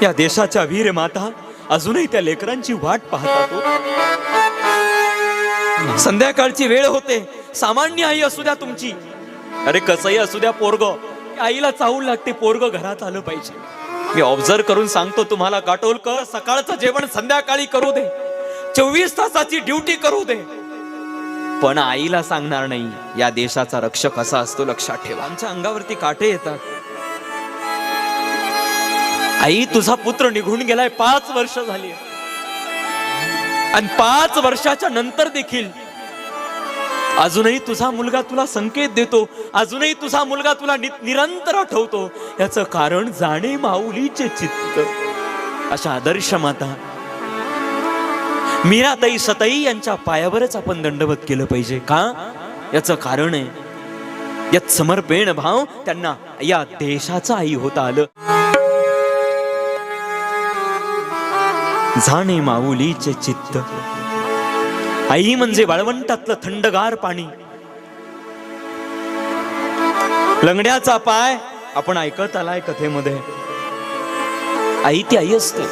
या देशाच्या वीर माता अजूनही त्या लेकरांची वाट पाहतात हो. संध्याकाळची वेळ होते, सामान्य आई असू द्या तुमची, अरे कसंही असू द्या, पोरग आईला चाहूल लागते, पोरग घरात आलं पाहिजे. मी ऑब्झर्व करून सांगतो तुम्हाला, काटोलकर सकाळचं जेवण संध्याकाळी करू दे, 24 तासाची ड्युटी करू दे, पण आईला सांगणार नाही. या देशाचा रक्षक असा असतो, लक्षात ठेवा. आमच्या अंगावरती काटे येतात. आई, तुझा पुत्र निघून गेलाय, 5 वर्ष झाली, आणि 5 वर्षाच्या नंतर देखील अजूनही तुझा मुलगा तुला संकेत देतो, अजूनही तुझा मुलगा तुला निरंतर आठवतो. याचं कारण जाणे माऊलीचे चित्त. अशा आदर्श माता मीराताई, सताई यांच्या पायावरच आपण दंडवत केलं पाहिजे. का? याचं कारण आहे, यात समर्पण भाव त्यांना या देशाचं आई होता आलं. जाणे माऊलीचे चित्त. आई म्हणजे वाळवंटातलं थंडगार पाणी. लंगड्याचा पाय आपण ऐकत आलाय कथेमध्ये. आई ती आई असते.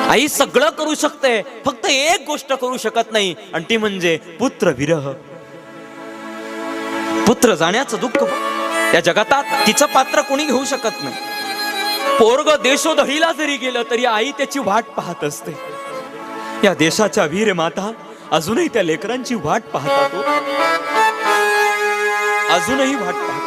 आई सगळं करू शकते, फक्त एक गोष्ट करू शकत नाही, आणि ती म्हणजे पुत्र विरह. पुत्र जाण्याचं दुःख या जगातात तिचं पात्र कोणी घेऊ शकत नाही. पोरग देशोधडीला जरी गेलं तरी आई त्याची वाट पाहत असते. या देशाच्या वीर माता अजूनही त्या लेकरांची वाट पाहतात, अजूनही वाट पाहतात.